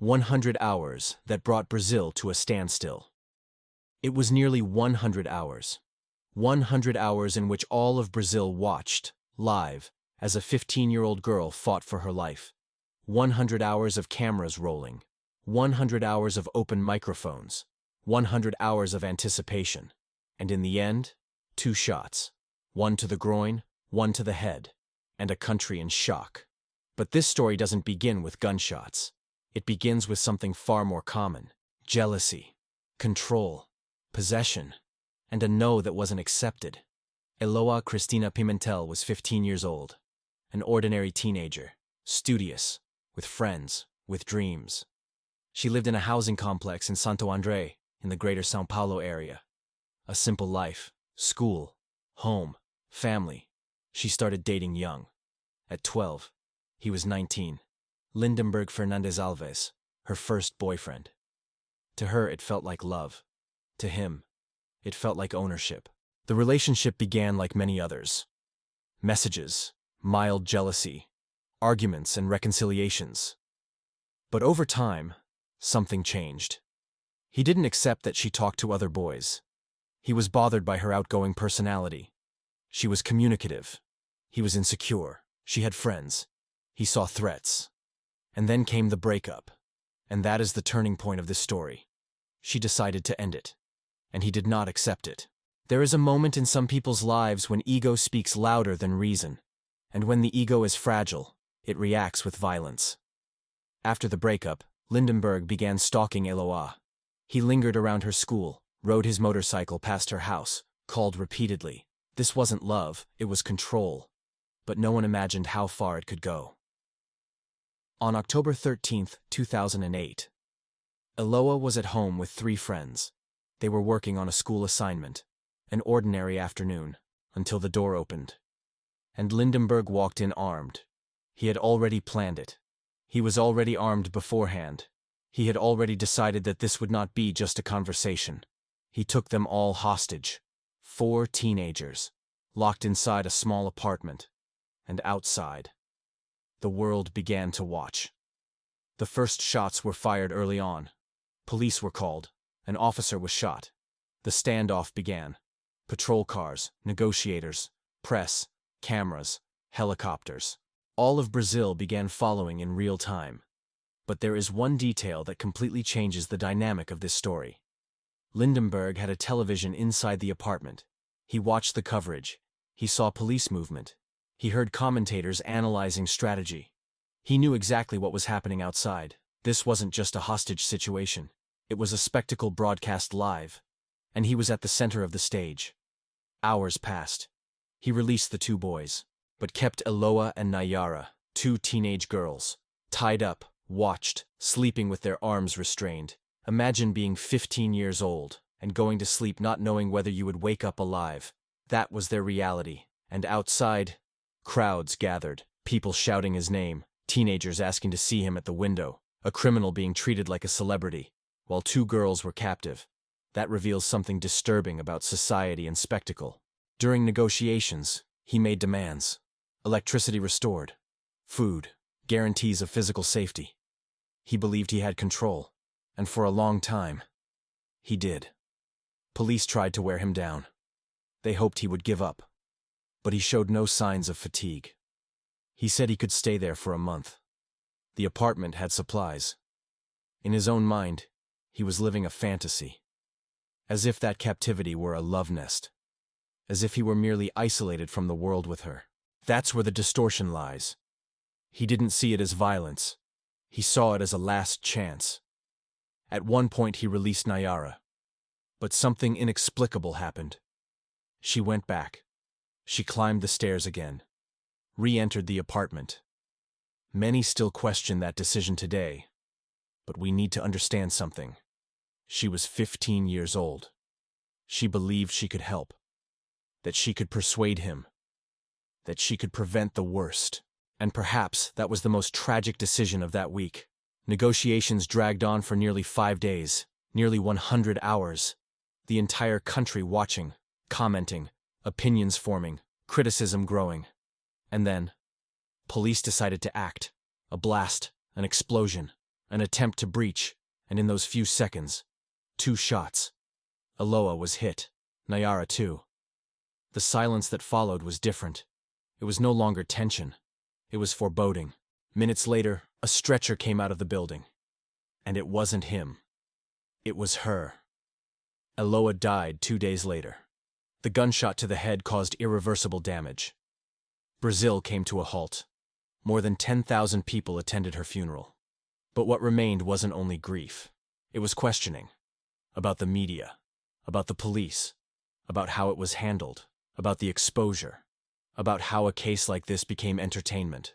100 hours that brought Brazil to a standstill. It was nearly 100 hours. 100 hours in which all of Brazil watched, live, as a 15-year-old girl fought for her life. 100 hours of cameras rolling. 100 hours of open microphones. 100 hours of anticipation. And in the end, 2 shots. One to the groin, one to the head, and a country in shock. But this story doesn't begin with gunshots. It begins with something far more common: jealousy, control, possession, and a no that wasn't accepted. Eloa Cristina Pimentel was 15 years old, an ordinary teenager, studious, with friends, with dreams. She lived in a housing complex in Santo André, in the greater São Paulo area. A simple life, school, home, family. She started dating young. At 12, he was 19. Lindenberg Fernandez Alves, her first boyfriend. To her, it felt like love. To him, it felt like ownership. The relationship began like many others. Messages, mild jealousy, arguments and reconciliations. But over time, something changed. He didn't accept that she talked to other boys. He was bothered by her outgoing personality. She was communicative. He was insecure. She had friends. He saw threats. And then came the breakup. And that is the turning point of this story. She decided to end it. And he did not accept it. There is a moment in some people's lives when ego speaks louder than reason. And when the ego is fragile, it reacts with violence. After the breakup, Lindenberg began stalking Eloa. He lingered around her school, rode his motorcycle past her house, called repeatedly. This wasn't love, it was control. But no one imagined how far it could go. On October 13, 2008, Eloa was at home with 3 friends. They were working on a school assignment, an ordinary afternoon, until the door opened. And Lindenberg walked in armed. He had already planned it. He was already armed beforehand. He had already decided that this would not be just a conversation. He took them all hostage. 4 teenagers, locked inside a small apartment. And outside, the world began to watch. The first shots were fired early on. Police were called. An officer was shot. The standoff began. Patrol cars, negotiators, press, cameras, helicopters. All of Brazil began following in real time. But there is one detail that completely changes the dynamic of this story. Lindenberg had a television inside the apartment. He watched the coverage. He saw police movement. He heard commentators analyzing strategy. He knew exactly what was happening outside. This wasn't just a hostage situation. It was a spectacle broadcast live. And he was at the center of the stage. Hours passed. He released the 2 boys, but kept Eloa and Nayara, 2 teenage girls, tied up, watched, sleeping with their arms restrained. Imagine being 15 years old and going to sleep not knowing whether you would wake up alive. That was their reality. And outside, crowds gathered, people shouting his name, teenagers asking to see him at the window, a criminal being treated like a celebrity, while 2 girls were captive. That reveals something disturbing about society and spectacle. During negotiations, he made demands. Electricity restored. Food. Guarantees of physical safety. He believed he had control. And for a long time, he did. Police tried to wear him down. They hoped he would give up. But he showed no signs of fatigue. He said he could stay there for a month. The apartment had supplies. In his own mind, he was living a fantasy. As if that captivity were a love nest. As if he were merely isolated from the world with her. That's where the distortion lies. He didn't see it as violence. He saw it as a last chance. At one point he released Nayara. But something inexplicable happened. She went back. She climbed the stairs again. Re-entered the apartment. Many still question that decision today. But we need to understand something. She was 15 years old. She believed she could help. That she could persuade him. That she could prevent the worst. And perhaps that was the most tragic decision of that week. Negotiations dragged on for nearly 5 days, nearly 100 hours. The entire country watching, commenting, opinions forming, criticism growing. And then, police decided to act. A blast, an explosion. An attempt to breach, and in those few seconds, 2 shots. Eloa was hit. Nayara too. The silence that followed was different. It was no longer tension. It was foreboding. Minutes later, a stretcher came out of the building. And it wasn't him. It was her. Eloa died 2 days later. The gunshot to the head caused irreversible damage. Brazil came to a halt. More than 10,000 people attended her funeral. But what remained wasn't only grief. It was questioning. About the media. About the police. About how it was handled. About the exposure. About how a case like this became entertainment.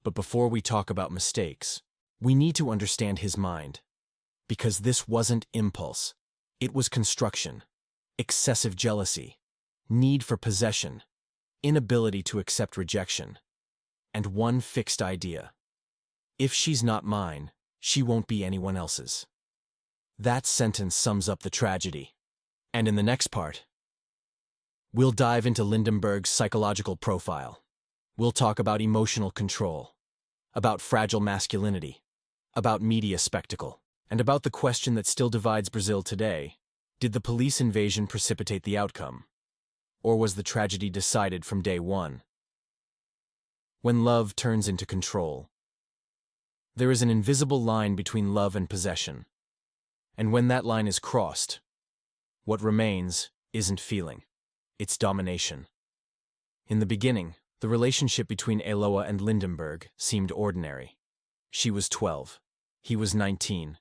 But before we talk about mistakes, we need to understand his mind. Because this wasn't impulse. It was construction. Excessive jealousy. Need for possession. Inability to accept rejection. And one fixed idea. If she's not mine, she won't be anyone else's. That sentence sums up the tragedy. And in the next part, we'll dive into Lindenberg's psychological profile. We'll talk about emotional control, about fragile masculinity, about media spectacle, and about the question that still divides Brazil today. Did the police invasion precipitate the outcome? Or was the tragedy decided from day one? When love turns into control, there is an invisible line between love and possession. And when that line is crossed, what remains isn't feeling, it's domination. In the beginning, the relationship between Eloa and Lindenberg seemed ordinary. She was 12. He was 19.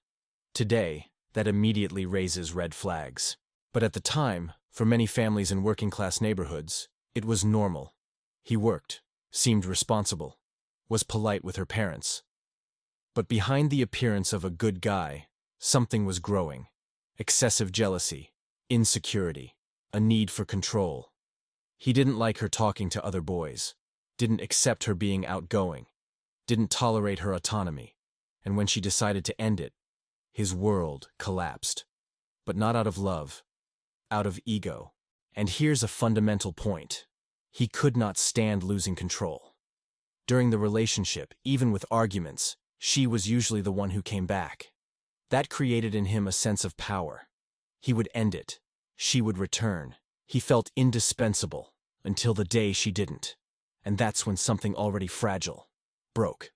Today, that immediately raises red flags. But at the time, for many families in working-class neighborhoods, it was normal. He worked, seemed responsible, was polite with her parents. But behind the appearance of a good guy, something was growing. Excessive jealousy, insecurity, a need for control. He didn't like her talking to other boys, didn't accept her being outgoing, didn't tolerate her autonomy, and when she decided to end it, his world collapsed. But not out of love, out of ego. And here's a fundamental point. He could not stand losing control. During the relationship, even with arguments, she was usually the one who came back. That created in him a sense of power. He would end it. She would return. He felt indispensable until the day she didn't. And that's when something already fragile broke.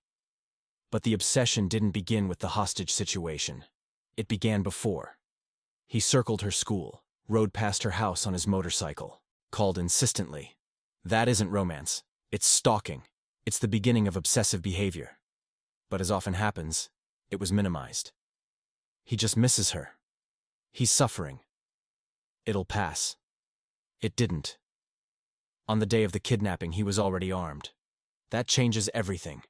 But the obsession didn't begin with the hostage situation. It began before. He circled her school, rode past her house on his motorcycle, called insistently. That isn't romance. It's stalking. It's the beginning of obsessive behavior. But as often happens, it was minimized. He just misses her. He's suffering. It'll pass. It didn't. On the day of the kidnapping, he was already armed. That changes everything,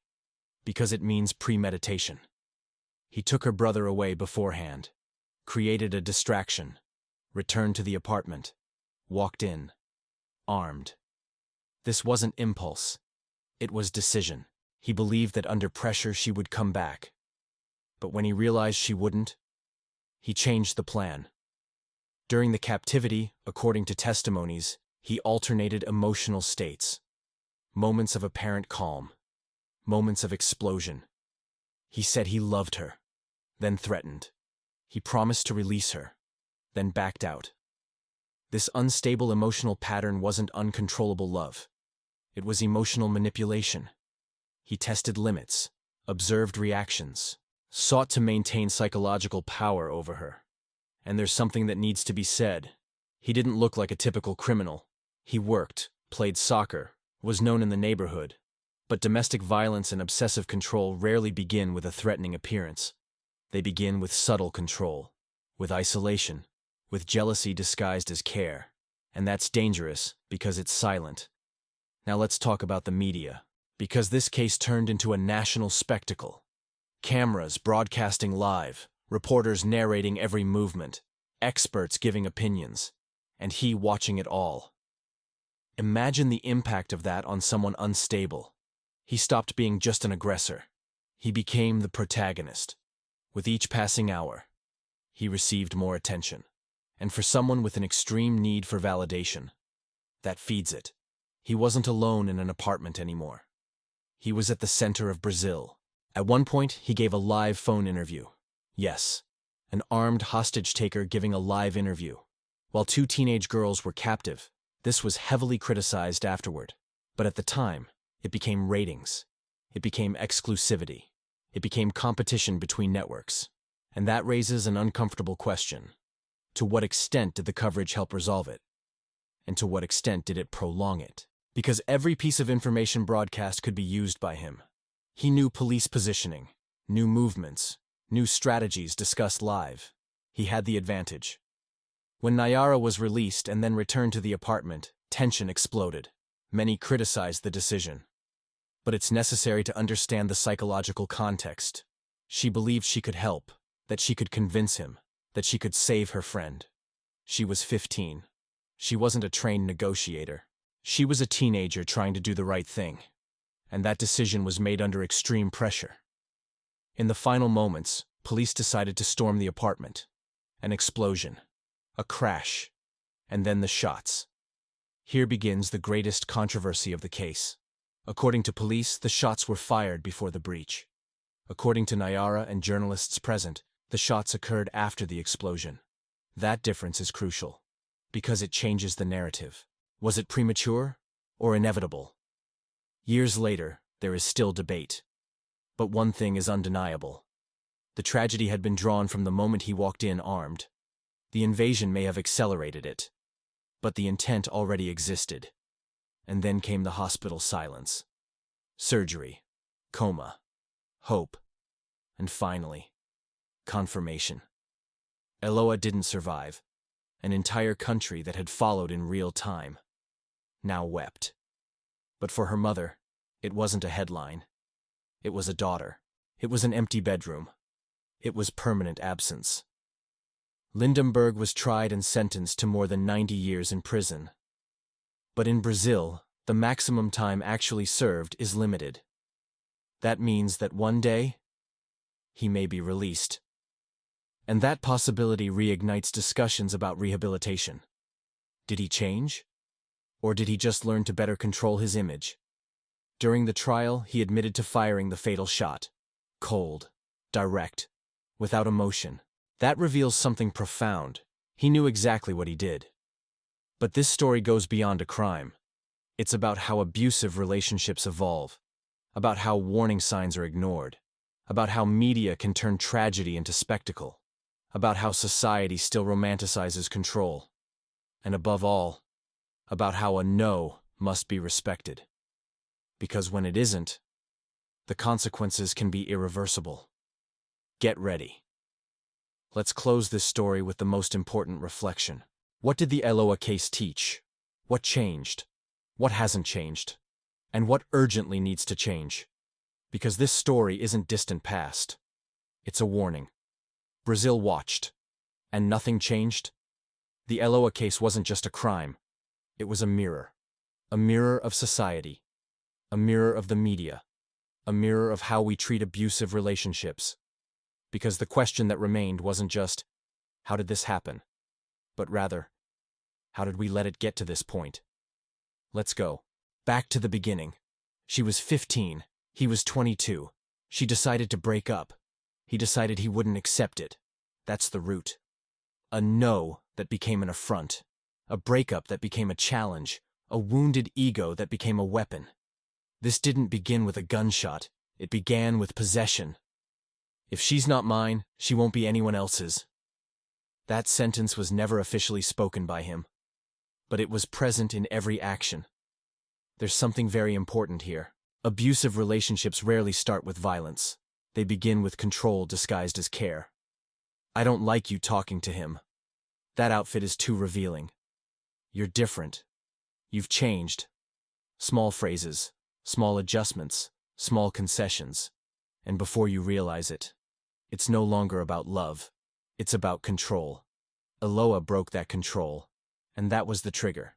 because it means premeditation. He took her brother away beforehand, created a distraction, returned to the apartment, walked in, armed. This wasn't impulse. It was decision. He believed that under pressure she would come back. But when he realized she wouldn't, he changed the plan. During the captivity, according to testimonies, he alternated emotional states. Moments of apparent calm. Moments of explosion. He said he loved her, then threatened. He promised to release her, then backed out. This unstable emotional pattern wasn't uncontrollable love. It was emotional manipulation. He tested limits, observed reactions, sought to maintain psychological power over her. And there's something that needs to be said. He didn't look like a typical criminal. He worked, played soccer, was known in the neighborhood. But domestic violence and obsessive control rarely begin with a threatening appearance. They begin with subtle control, with isolation, with jealousy disguised as care. And that's dangerous because it's silent. Now let's talk about the media, because this case turned into a national spectacle. Cameras broadcasting live, reporters narrating every movement, experts giving opinions, and he watching it all. Imagine the impact of that on someone unstable. He stopped being just an aggressor. He became the protagonist. With each passing hour, he received more attention. And for someone with an extreme need for validation, that feeds it. He wasn't alone in an apartment anymore. He was at the center of Brazil, At one point, he gave a live phone interview. Yes, an armed hostage-taker giving a live interview. While two teenage girls were captive, this was heavily criticized afterward. But at the time, it became ratings. It became exclusivity. It became competition between networks. And that raises an uncomfortable question. To what extent did the coverage help resolve it? And to what extent did it prolong it? Because every piece of information broadcast could be used by him. He knew police positioning, knew movements, knew strategies discussed live. He had the advantage. When Nayara was released and then returned to the apartment, tension exploded. Many criticized the decision. But it's necessary to understand the psychological context. She believed she could help, that she could convince him, that she could save her friend. She was 15. She wasn't a trained negotiator. She was a teenager trying to do the right thing. And that decision was made under extreme pressure. In the final moments, police decided to storm the apartment. An explosion. A crash. And then the shots. Here begins the greatest controversy of the case. According to police, the shots were fired before the breach. According to Nayara and journalists present, the shots occurred after the explosion. That difference is crucial, because it changes the narrative. Was it premature or inevitable? Years later, there is still debate. But one thing is undeniable. The tragedy had been drawn from the moment he walked in armed. The invasion may have accelerated it, but the intent already existed. And then came the hospital silence. Surgery, coma, hope, and finally, confirmation. Eloa didn't survive. An entire country that had followed in real time now wept. But for her mother, it wasn't a headline. It was a daughter. It was an empty bedroom. It was permanent absence. Lindenberg was tried and sentenced to more than 90 years in prison. But in Brazil, the maximum time actually served is limited. That means that one day, he may be released. And that possibility reignites discussions about rehabilitation. Did he change? Or did he just learn to better control his image? During the trial, he admitted to firing the fatal shot. Cold, direct, without emotion. That reveals something profound. He knew exactly what he did. But this story goes beyond a crime. It's about how abusive relationships evolve, about how warning signs are ignored, about how media can turn tragedy into spectacle, about how society still romanticizes control, and above all, about how a no must be respected. Because when it isn't, the consequences can be irreversible. Get ready. Let's close this story with the most important reflection. What did the Eloa case teach? What changed? What hasn't changed? And what urgently needs to change? Because this story isn't distant past. It's a warning. Brazil watched, and nothing changed. The Eloa case wasn't just a crime. It was a mirror of society, a mirror of the media, a mirror of how we treat abusive relationships. Because the question that remained wasn't just, how did this happen? But rather, how did we let it get to this point? Let's go. Back to the beginning. She was 15, he was 22. She decided to break up. He decided he wouldn't accept it. That's the root. A no that became an affront. A breakup that became a challenge. A wounded ego that became a weapon. This didn't begin with a gunshot. It began with possession. If she's not mine, she won't be anyone else's. That sentence was never officially spoken by him, but it was present in every action. There's something very important here. Abusive relationships rarely start with violence. They begin with control disguised as care. I don't like you talking to him. That outfit is too revealing. You're different. You've changed. Small phrases, small adjustments, small concessions. And before you realize it, it's no longer about love. It's about control. Eloa broke that control, and that was the trigger.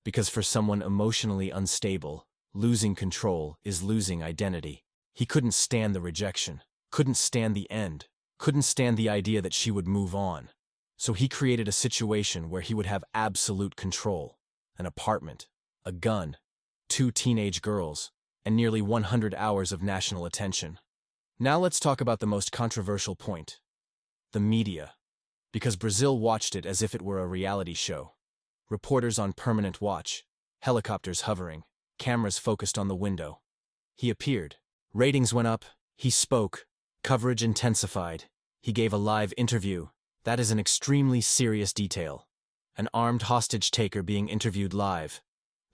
Because for someone emotionally unstable, losing control is losing identity. He couldn't stand the rejection, couldn't stand the end, couldn't stand the idea that she would move on. So he created a situation where he would have absolute control. An apartment, a gun, 2 teenage girls, and nearly 100 hours of national attention. Now let's talk about the most controversial point. The media. Because Brazil watched it as if it were a reality show. Reporters on permanent watch, helicopters hovering, cameras focused on the window. He appeared. Ratings went up. He spoke. Coverage intensified. He gave a live interview. That is an extremely serious detail. An armed hostage taker being interviewed live.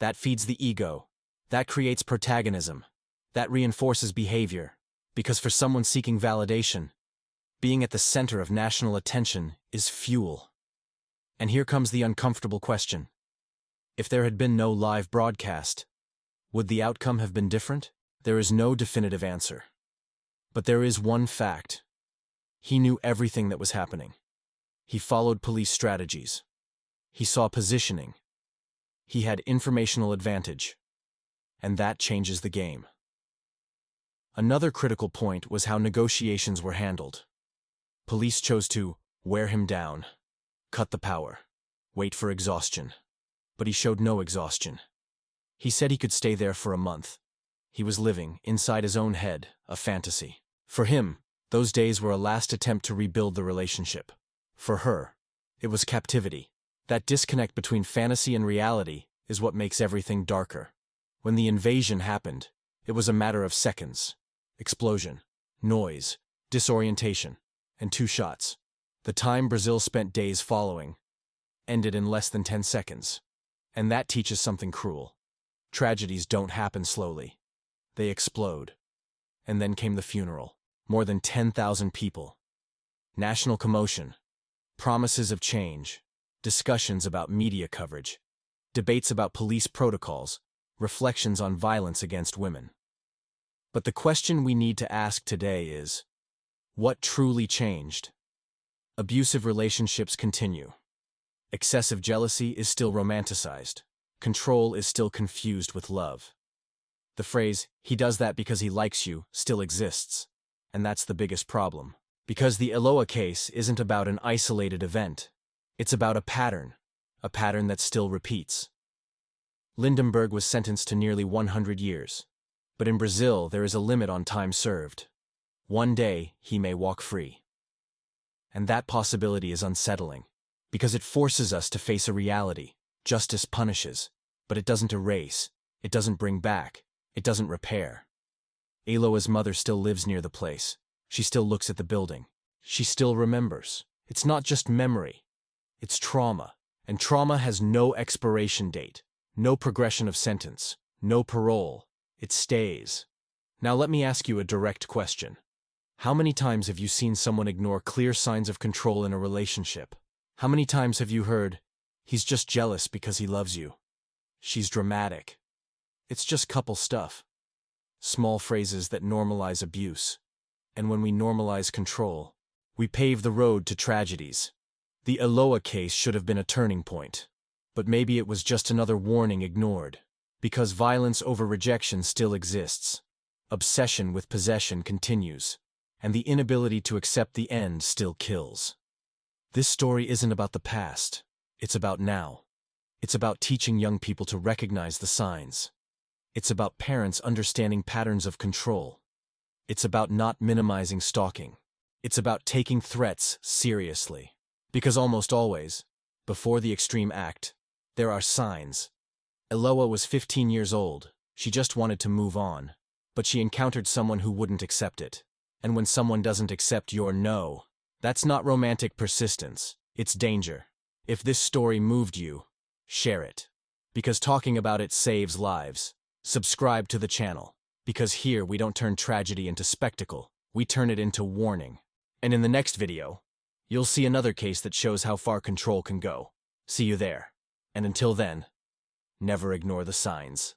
That feeds the ego. That creates protagonism. That reinforces behavior. Because for someone seeking validation, being at the center of national attention is fuel. And here comes the uncomfortable question. If there had been no live broadcast, would the outcome have been different? There is no definitive answer. But there is one fact. He knew everything that was happening. He followed police strategies. He saw positioning. He had informational advantage. And that changes the game. Another critical point was how negotiations were handled. Police chose to wear him down, cut the power, wait for exhaustion. But he showed no exhaustion. He said he could stay there for a month. He was living, inside his own head, a fantasy. For him, those days were a last attempt to rebuild the relationship. For her, it was captivity. That disconnect between fantasy and reality is what makes everything darker. When the invasion happened, it was a matter of seconds. Explosion, noise, disorientation, and 2 shots. The time Brazil spent days following ended in less than 10 seconds. And that teaches something cruel. Tragedies don't happen slowly. They explode. And then came the funeral. More than 10,000 people. National commotion. Promises of change. Discussions about media coverage. Debates about police protocols. Reflections on violence against women. But the question we need to ask today is, what truly changed? Abusive relationships continue. Excessive jealousy is still romanticized. Control is still confused with love. The phrase, "he does that because he likes you," still exists. And that's the biggest problem. Because the Eloa case isn't about an isolated event. It's about a pattern that still repeats. Lindenberg was sentenced to nearly 100 years. But in Brazil, there is a limit on time served. One day, he may walk free. And that possibility is unsettling, because it forces us to face a reality. Justice punishes, but it doesn't erase, it doesn't bring back, it doesn't repair. Eloa's mother still lives near the place. She still looks at the building. She still remembers. It's not just memory, it's trauma. And trauma has no expiration date, no progression of sentence, no parole. It stays. Now let me ask you a direct question. How many times have you seen someone ignore clear signs of control in a relationship? How many times have you heard, "He's just jealous because he loves you"? "She's dramatic." It's just couple stuff. Small phrases that normalize abuse. And when we normalize control, we pave the road to tragedies. The Eloa case should have been a turning point. But maybe it was just another warning ignored. Because violence over rejection still exists. Obsession with possession continues. And the inability to accept the end still kills. This story isn't about the past. It's about now. It's about teaching young people to recognize the signs. It's about parents understanding patterns of control. It's about not minimizing stalking. It's about taking threats seriously. Because almost always, before the extreme act, there are signs. Eloa was 15 years old. She just wanted to move on. But she encountered someone who wouldn't accept it. And when someone doesn't accept your no, that's not romantic persistence. It's danger. If this story moved you, share it. Because talking about it saves lives. Subscribe to the channel. Because here we don't turn tragedy into spectacle. We turn it into warning. And in the next video, you'll see another case that shows how far control can go. See you there. And until then, never ignore the signs.